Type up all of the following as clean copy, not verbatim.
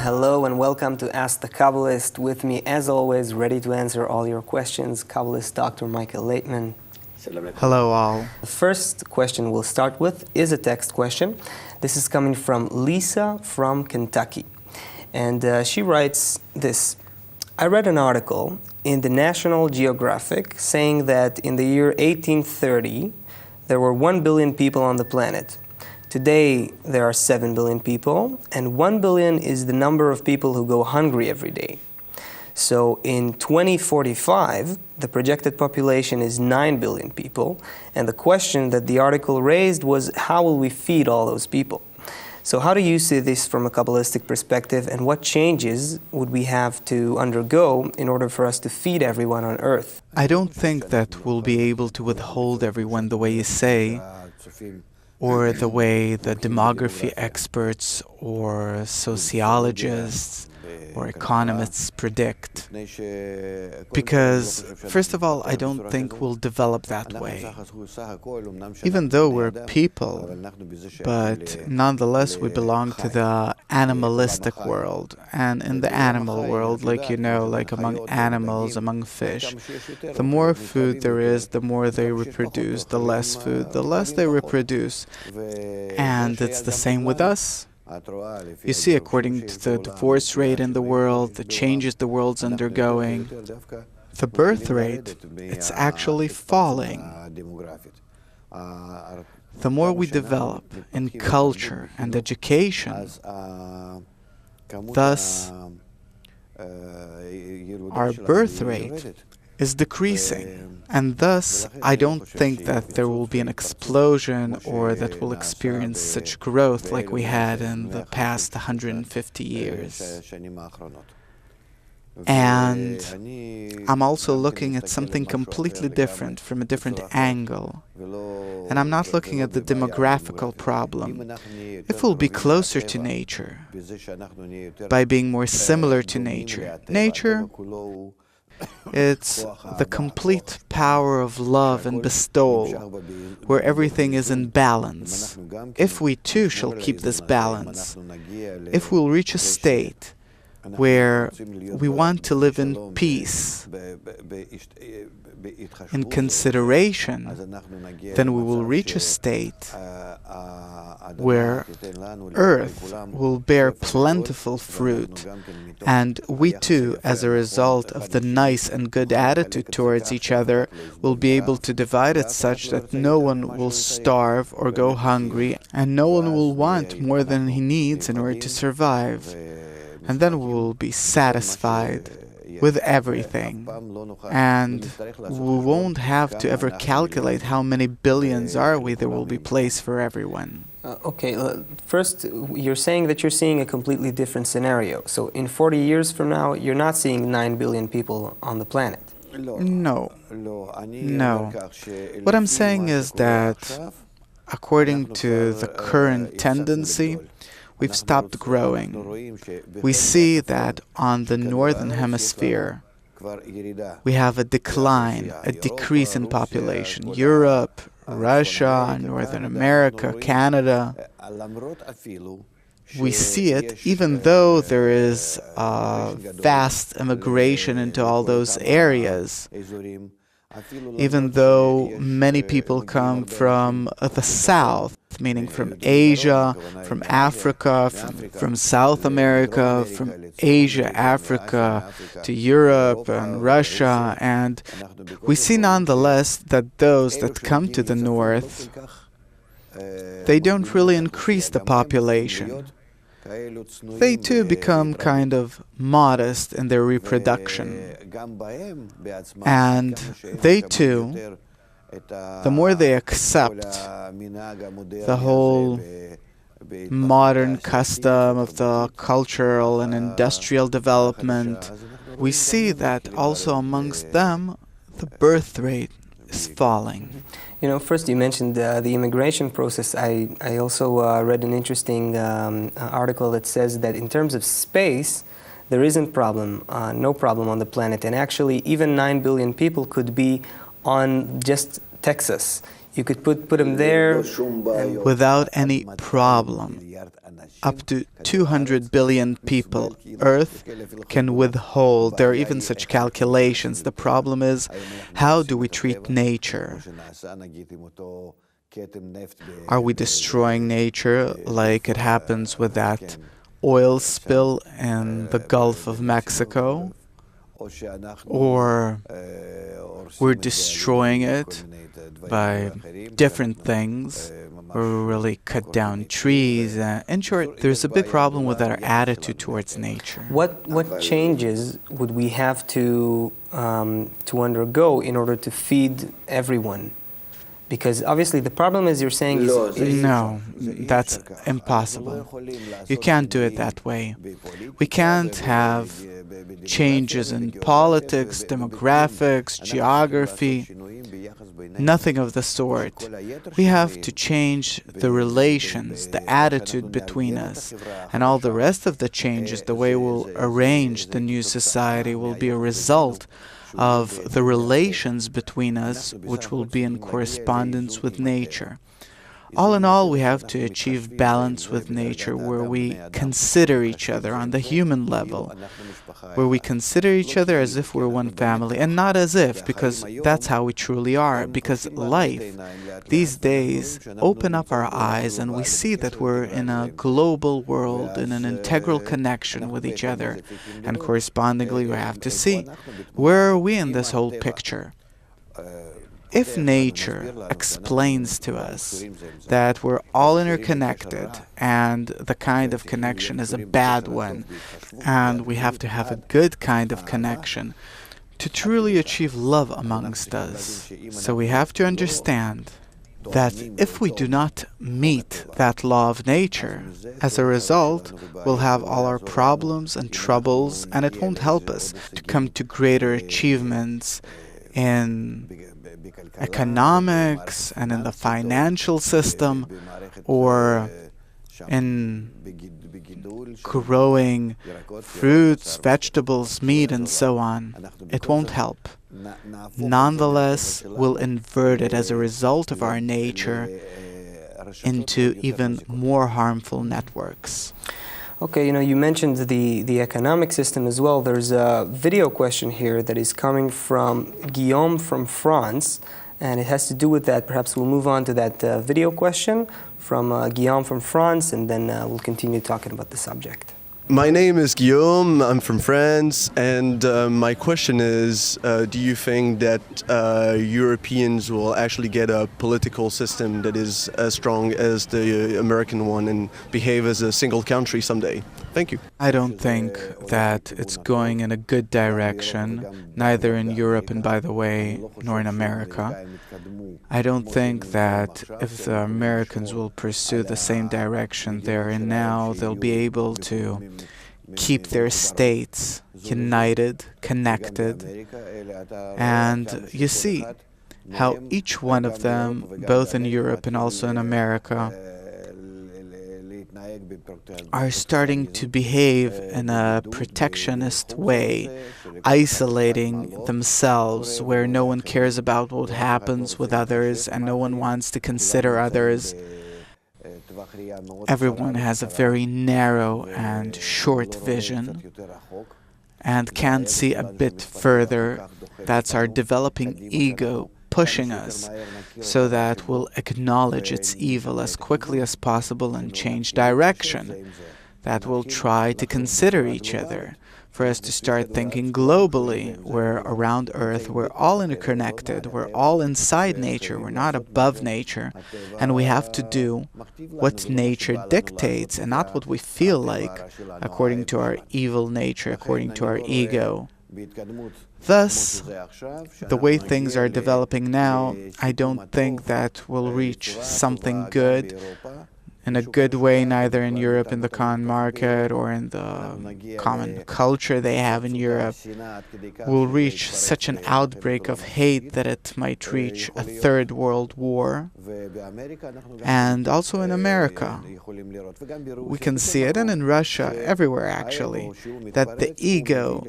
Hello and welcome to Ask the Kabbalist. With me, as always, ready to answer all your questions, Kabbalist Dr. Laitman. Hello all. The first question we'll start with is a text question. This is coming from Lisa from Kentucky. And she writes this. I read an article in the National Geographic saying that in the year 1830, there were 1 billion people on the planet. Today, there are 7 billion people, and 1 billion is the number of people who go hungry every day. So in 2045, the projected population is 9 billion people, and the question that the article raised was, how will we feed all those people? So how do you see this from a Kabbalistic perspective, and what changes would we have to undergo in order for us to feed everyone on Earth? I don't think that we'll be able to withhold everyone the way you say, or the way the demography experts or sociologists or economists predict. Because, first of all, I don't think we'll develop that way. Even though we're people, but nonetheless we belong to the animalistic world. And in the animal world, like among animals, among fish, the more food there is, the more they reproduce. The less food, the less they reproduce. And it's the same with us. You see, according to the divorce rate in the world, the changes the world's undergoing, the birth rate, it's actually falling. The more we develop in culture and education, thus our birth rate is decreasing. And thus, I don't think that there will be an explosion or that we'll experience such growth like we had in the past 150 years. And I'm also looking at something completely different, from a different angle. And I'm not looking at the demographical problem. If we'll be closer to nature, by being more similar to nature, it's the complete power of love and bestowal, where everything is in balance. If we too shall keep this balance, if we'll reach a state where we want to live in peace, in consideration, then we will reach a state where Earth will bear plentiful fruit, and we too, as a result of the nice and good attitude towards each other, will be able to divide it such that no one will starve or go hungry, and no one will want more than he needs in order to survive. And then we will be satisfied with everything, and we won't have to ever calculate how many billions are we. There will be place for everyone. First, you're saying that you're seeing a completely different scenario. So in 40 years from now, you're not seeing 9 billion people on the planet. No. What I'm saying is that, according to the current tendency, we've stopped growing. We see that on the northern hemisphere, we have a decline, a decrease in population. Europe, Russia, Northern America, Canada. We see it even though there is vast immigration into all those areas. Even though many people come from the south, meaning from Asia, from Africa, from South America, from Asia, Africa, to Europe and Russia, and we see nonetheless that those that come to the north, they don't really increase the population. They too become kind of modest in their reproduction. And they too, the more they accept the whole modern custom of the cultural and industrial development, we see that also amongst them, the birth rate is falling. First you mentioned the immigration process. I also read an interesting article that says that in terms of space, there isn't no problem on the planet. And actually, even 9 billion people could be on just Texas. You could put them there without any problem. up to 200 billion people. Earth can withhold. There are even such calculations. The problem is, how do we treat nature? Are we destroying nature like it happens with that oil spill in the Gulf of Mexico? Or we're destroying it by different things, or we really cut down trees. In short, there's a big problem with our attitude towards nature. What changes would we have to undergo in order to feed everyone? Because obviously the problem, as you're saying, is... No, that's impossible. You can't do it that way. We can't have changes in politics, demographics, geography, nothing of the sort. We have to change the relations, the attitude between us, and all the rest of the changes, the way we'll arrange the new society, will be a result of the relations between us, which will be in correspondence with nature. All in all, we have to achieve balance with nature, where we consider each other on the human level, where we consider each other as if we're one family, and not as if, because that's how we truly are. Because life, these days, open up our eyes and we see that we're in a global world, in an integral connection with each other. And correspondingly, we have to see, where are we in this whole picture? If nature explains to us that we're all interconnected and the kind of connection is a bad one, and we have to have a good kind of connection to truly achieve love amongst us, so we have to understand that if we do not meet that law of nature, as a result, we'll have all our problems and troubles, and it won't help us to come to greater achievements in economics and in the financial system, or in growing fruits, vegetables, meat, and so on. It won't help. Nonetheless, we'll invert it as a result of our nature into even more harmful networks. Okay, you mentioned the economic system as well. There's a video question here that is coming from Guillaume from France, and it has to do with that. Perhaps we'll move on to that video question from Guillaume from France, and then we'll continue talking about the subject. My name is Guillaume, I'm from France, and my question is, do you think that Europeans will actually get a political system that is as strong as the American one and behave as a single country someday? Thank you. I don't think that it's going in a good direction, neither in Europe and, by the way, nor in America. I don't think that if the Americans will pursue the same direction they're in now, they'll be able to keep their states united, connected. And you see how each one of them, both in Europe and also in America, are starting to behave in a protectionist way, isolating themselves, where no one cares about what happens with others and no one wants to consider others. Everyone has a very narrow and short vision and can't see a bit further. That's our developing ego pushing us, so that we'll acknowledge its evil as quickly as possible and change direction, that we'll try to consider each other, for us to start thinking globally, where around Earth we're all interconnected, we're all inside nature, we're not above nature, and we have to do what nature dictates and not what we feel like, according to our evil nature, according to our ego. Thus, the way things are developing now, I don't think that we'll reach something good, in a good way, neither in Europe in the common market or in the common culture they have in Europe, will reach such an outbreak of hate that it might reach a third world war. And also in America, we can see it, and in Russia, everywhere actually, that the ego,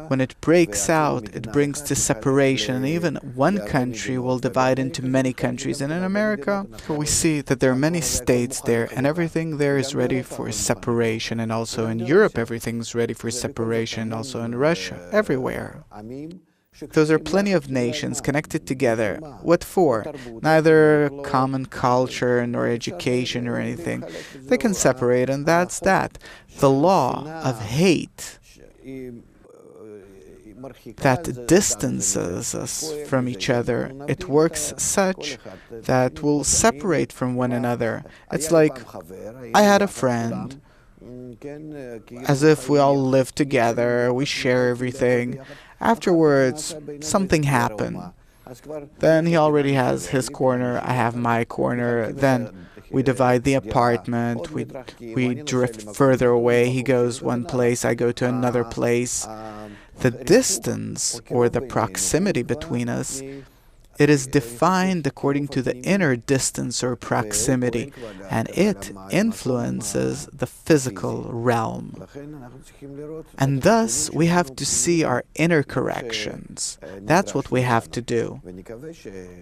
when it breaks out, it brings to separation, and even one country will divide into many countries. And in America, we see that there are many states there, and everything there is ready for separation. And also in Europe, everything's ready for separation, also in Russia, everywhere. Those are plenty of nations connected together. What for? Neither common culture nor education or anything. They can separate, and that's that. The law of hate that distances us from each other, it works such that we'll separate from one another. It's like, I had a friend, as if we all live together, we share everything. Afterwards, something happened. Then he already has his corner, I have my corner. Then we divide the apartment, we drift further away. He goes one place, I go to another place. The distance or the proximity between us, it is defined according to the inner distance or proximity, and it influences the physical realm. And thus, we have to see our inner corrections. That's what we have to do.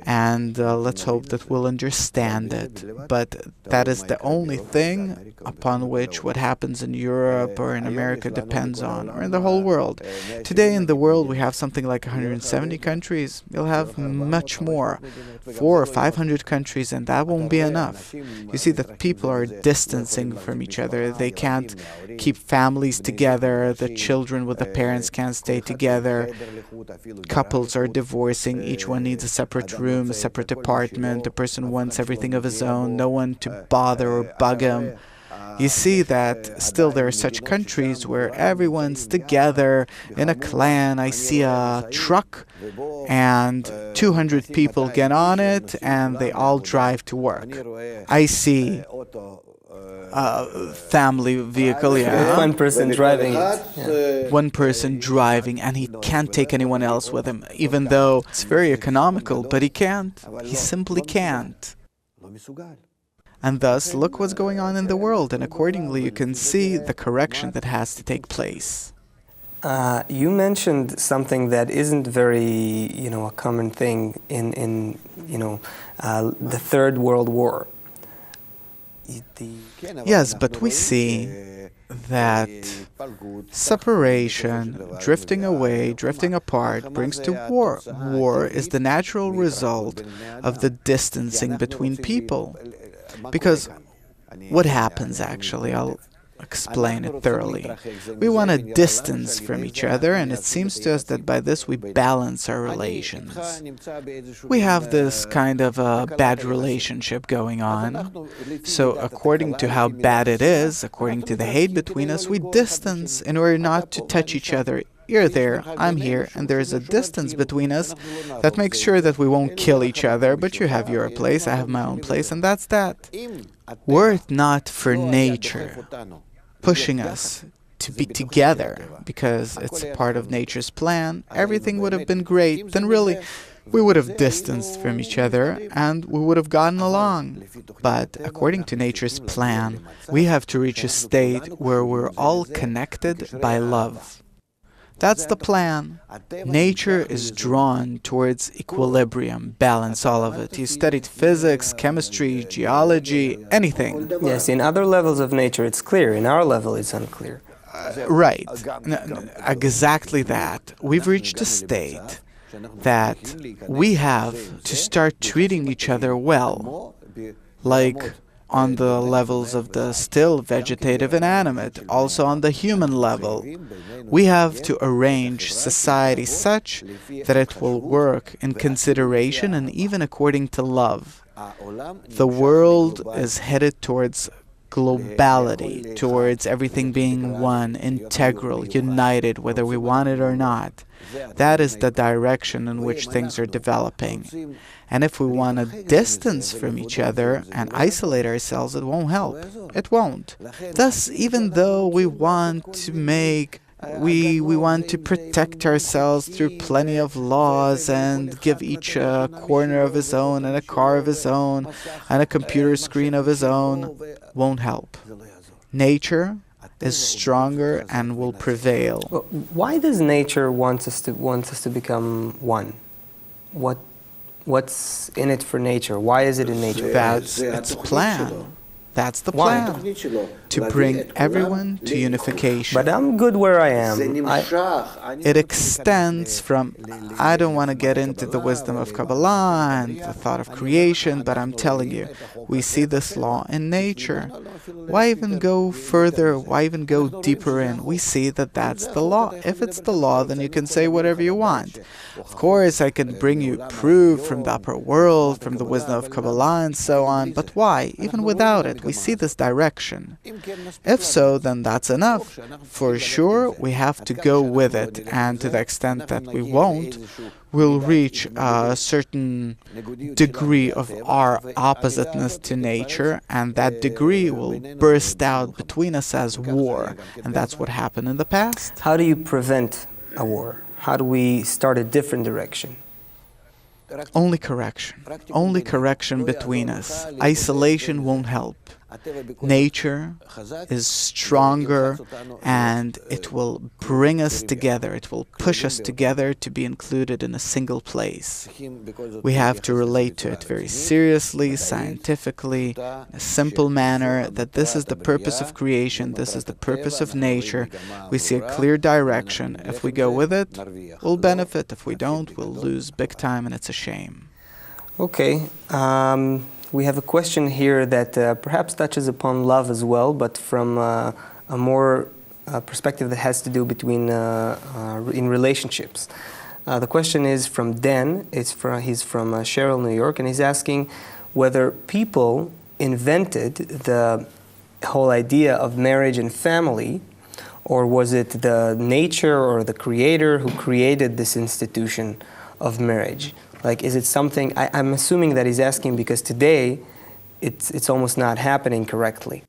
And let's hope that we'll understand it. But that is the only thing upon which what happens in Europe or in America depends on, or in the whole world. Today in the world, we have something like 170 countries. You'll have much more, 400 or 500 countries, and that won't be enough. You see that people are distancing from each other. They can't keep families together. The children with the parents can't stay together. Couples are divorcing. Each one needs a separate room, a separate apartment. A person wants everything of his own, no one to bother or bug him. You see that still there are such countries where everyone's together in a clan. I see a truck and 200 people get on it and they all drive to work. I see a family vehicle, With one person driving it. Yeah. One person driving, and he can't take anyone else with him, even though it's very economical, but he can't. He simply can't. And thus, look what's going on in the world, and accordingly you can see the correction that has to take place. You mentioned something that isn't very, a common thing in the Third World War. Yes, but we see that separation, drifting away, drifting apart, brings to war. War is the natural result of the distancing between people. Because what happens actually, I'll explain it thoroughly. We want a distance from each other, and it seems to us that by this we balance our relations. We have this kind of a bad relationship going on. So according to how bad it is, according to the hate between us, we distance in order not to touch each other. You're there, I'm here, and there's a distance between us that makes sure that we won't kill each other, but you have your place, I have my own place, and that's that. Were it not for nature pushing us to be together, because it's part of nature's plan, everything would have been great, then really we would have distanced from each other and we would have gotten along. But according to nature's plan, we have to reach a state where we're all connected by love. That's the plan. Nature is drawn towards equilibrium, balance, all of it. You studied physics, chemistry, geology, anything. Yes, in other levels of nature it's clear. In our level it's unclear. Right. Exactly that. We've reached a state that we have to start treating each other well, like on the levels of the still vegetative and animate, also on the human level. We have to arrange society such that it will work in consideration and even according to love. The world is headed towards globality, towards everything being one, integral, united, whether we want it or not. That is the direction in which things are developing. And if we want a distance from each other and isolate ourselves, it won't help. It won't. Thus, even though we want to we want to protect ourselves through plenty of laws and give each a corner of his own and a car of his own and a computer screen of his own, won't help. Nature is stronger and will prevail. Well, why does nature want us to become one? What's in it for nature? Why is it in nature? That's its plan. That's the Why? plan, to bring everyone to unification. But I'm good where I am. It extends from, I don't want to get into the wisdom of Kabbalah and the thought of creation, but I'm telling you, we see this law in nature. Why even go further? Why even go deeper in? We see that that's the law. If it's the law, then you can say whatever you want. Of course, I can bring you proof from the upper world, from the wisdom of Kabbalah and so on, but why? Even without it, we see this direction. If so, then that's enough. For sure, we have to go with it, and to the extent that we won't, we'll reach a certain degree of our oppositeness to nature, and that degree will burst out between us as war, and that's what happened in the past. How do you prevent a war? How do we start a different direction? Only correction. Only correction between us. Isolation won't help. Nature is stronger, and it will bring us together. It will push us together to be included in a single place. We have to relate to it very seriously, scientifically, in a simple manner, that this is the purpose of creation, this is the purpose of nature. We see a clear direction. If we go with it, we'll benefit. If we don't, we'll lose big time, and it's a shame. Okay. We have a question here that perhaps touches upon love as well, but from a more perspective that has to do between in relationships. The question is from Dan. He's from Sherrill, New York, and he's asking whether people invented the whole idea of marriage and family, or was it the nature or the creator who created this institution of marriage? Like, is it something, I'm assuming that he's asking because today it's almost not happening correctly.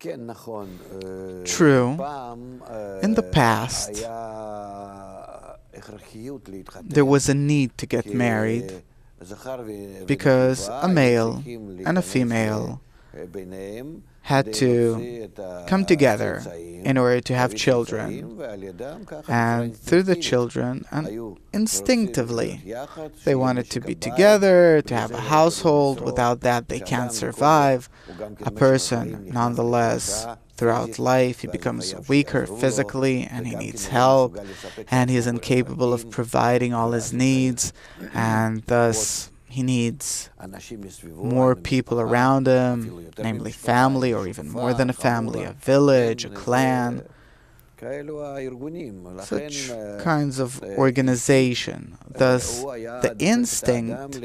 True. In the past, there was a need to get married because a male and a female had to come together in order to have children. And through the children, and instinctively, they wanted to be together, to have a household. Without that, they can't survive. A person, nonetheless, throughout life, he becomes weaker physically, and he needs help, and he is incapable of providing all his needs, and thus he needs more people around him, namely family, or even more than a family, a village, a clan, such kinds of organization. Thus, the instinct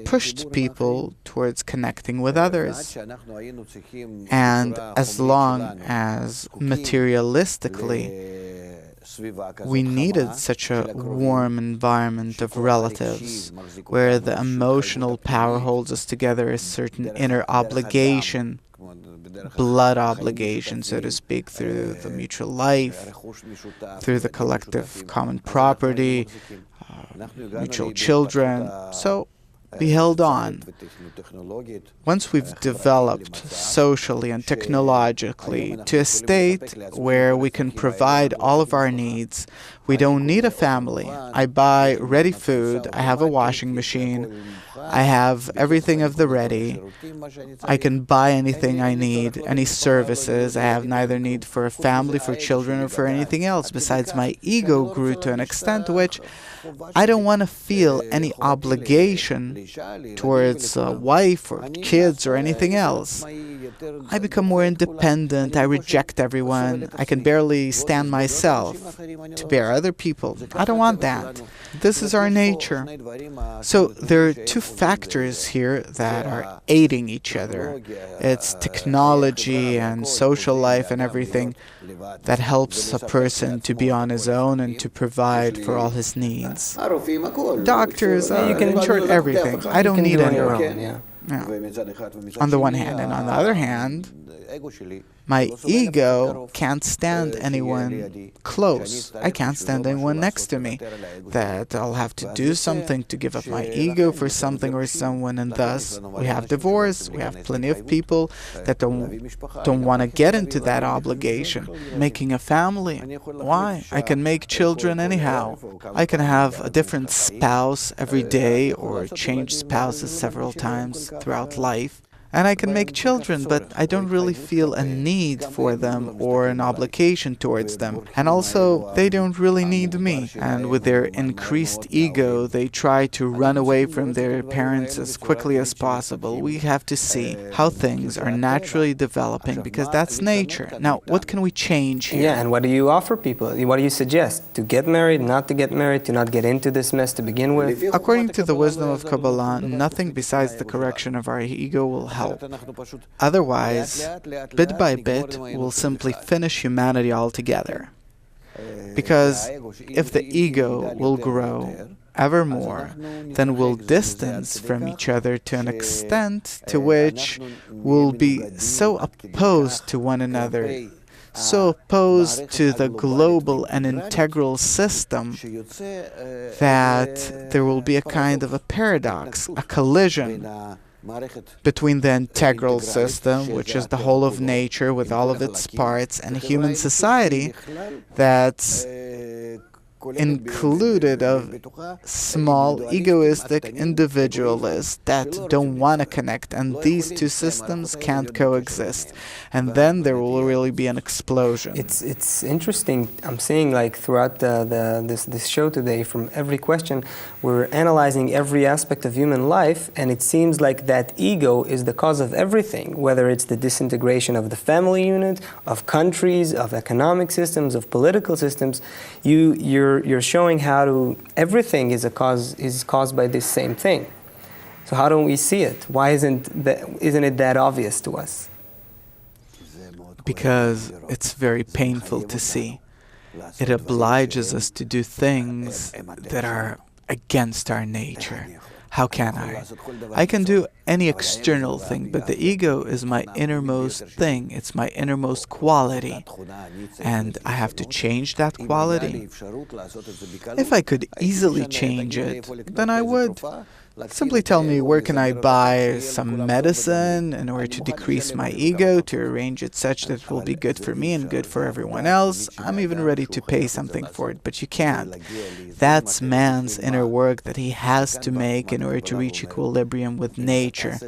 pushed people towards connecting with others. And as long as materialistically we needed such a warm environment of relatives, where the emotional power holds us together, a certain inner obligation, blood obligation, so to speak, through the mutual life, through the collective common property, mutual children. So we held on. Once we've developed socially and technologically to a state where we can provide all of our needs, we don't need a family. I buy ready food, I have a washing machine, I have everything of the ready. I can buy anything I need, any services. I have neither need for a family, for children, or for anything else. Besides, my ego grew to an extent to which I don't want to feel any obligation towards a wife or kids or anything else. I become more independent. I reject everyone. I can barely stand myself to bear other people. I don't want that. This is our nature. So there are two factors here that are aiding each other. It's technology and social life and everything that helps a person to be on his own and to provide for all his needs. Doctors, you can insure everything. I don't need anyone. Yeah. On the one hand, and on the other hand, my ego can't stand anyone close. I can't stand anyone next to me. That I'll have to do something to give up my ego for something or someone, and thus we have divorce. We have plenty of people that don't want to get into that obligation. Making a family. Why? I can make children anyhow. I can have a different spouse every day or change spouses several times throughout life. And I can make children, but I don't really feel a need for them or an obligation towards them. And also, they don't really need me. And with their increased ego, they try to run away from their parents as quickly as possible. We have to see how things are naturally developing, because that's nature. Now, what can we change here? Yeah, and what do you offer people? What do you suggest? To get married, not to get married, to not get into this mess to begin with? According to the wisdom of Kabbalah, nothing besides the correction of our ego will help. Otherwise, bit by bit, we'll simply finish humanity altogether. Because if the ego will grow ever more, then we'll distance from each other to an extent to which we'll be so opposed to one another, so opposed to the global and integral system, that there will be a kind of a paradox, a collision between the integral system, which is the whole of nature with all of its parts, and human society that's included of small, egoistic individualists that don't want to connect, and these two systems can't coexist. And then there will really be an explosion. It's interesting. I'm seeing, like, throughout this show today, from every question, we're analyzing every aspect of human life, and it seems like that ego is the cause of everything, whether it's the disintegration of the family unit, of countries, of economic systems, of political systems. You're showing how everything is caused by this same thing. So how don't we see it? Why isn't it that obvious to us? Because it's very painful to see. It obliges us to do things that are against our nature. How can I? I can do any external thing, but the ego is my innermost thing. It's my innermost quality. And I have to change that quality. If I could easily change it, then I would. Simply tell me, where can I buy some medicine in order to decrease my ego, to arrange it such that it will be good for me and good for everyone else? I'm even ready to pay something for it, but you can't. That's man's inner work that he has to make in order to reach equilibrium with nature.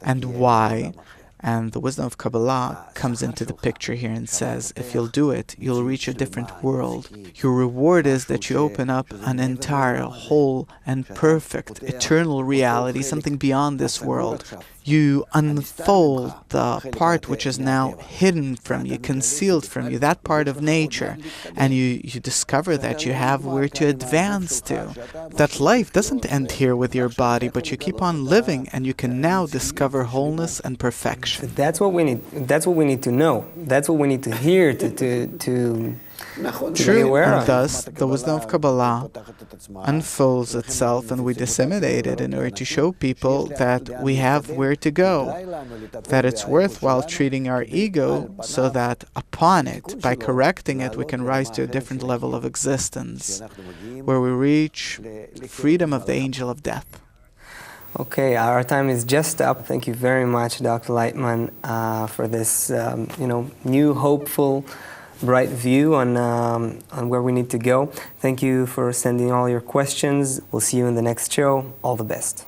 And why? And the wisdom of Kabbalah comes into the picture here and says, if you'll do it, you'll reach a different world. Your reward is that you open up an entire, whole, and perfect, eternal reality, something beyond this world. You unfold the part which is now hidden from you, concealed from you, that part of nature, and you discover that you have where to advance to. That life doesn't end here with your body, but you keep on living, and you can now discover wholeness and perfection. That's what we need. That's what we need to know. That's what we need to hear to be aware and of. thus the wisdom of Kabbalah unfolds itself, and we disseminate it in order to show people that we have where to go, that it's worthwhile treating our ego, so that upon it, by correcting it, we can rise to a different level of existence, where we reach freedom of the angel of death. Okay, our time is just up. Thank you very much, Dr. Laitman, for this new, hopeful, bright view on where we need to go. Thank you for sending all your questions. We'll see you in the next show. All the best.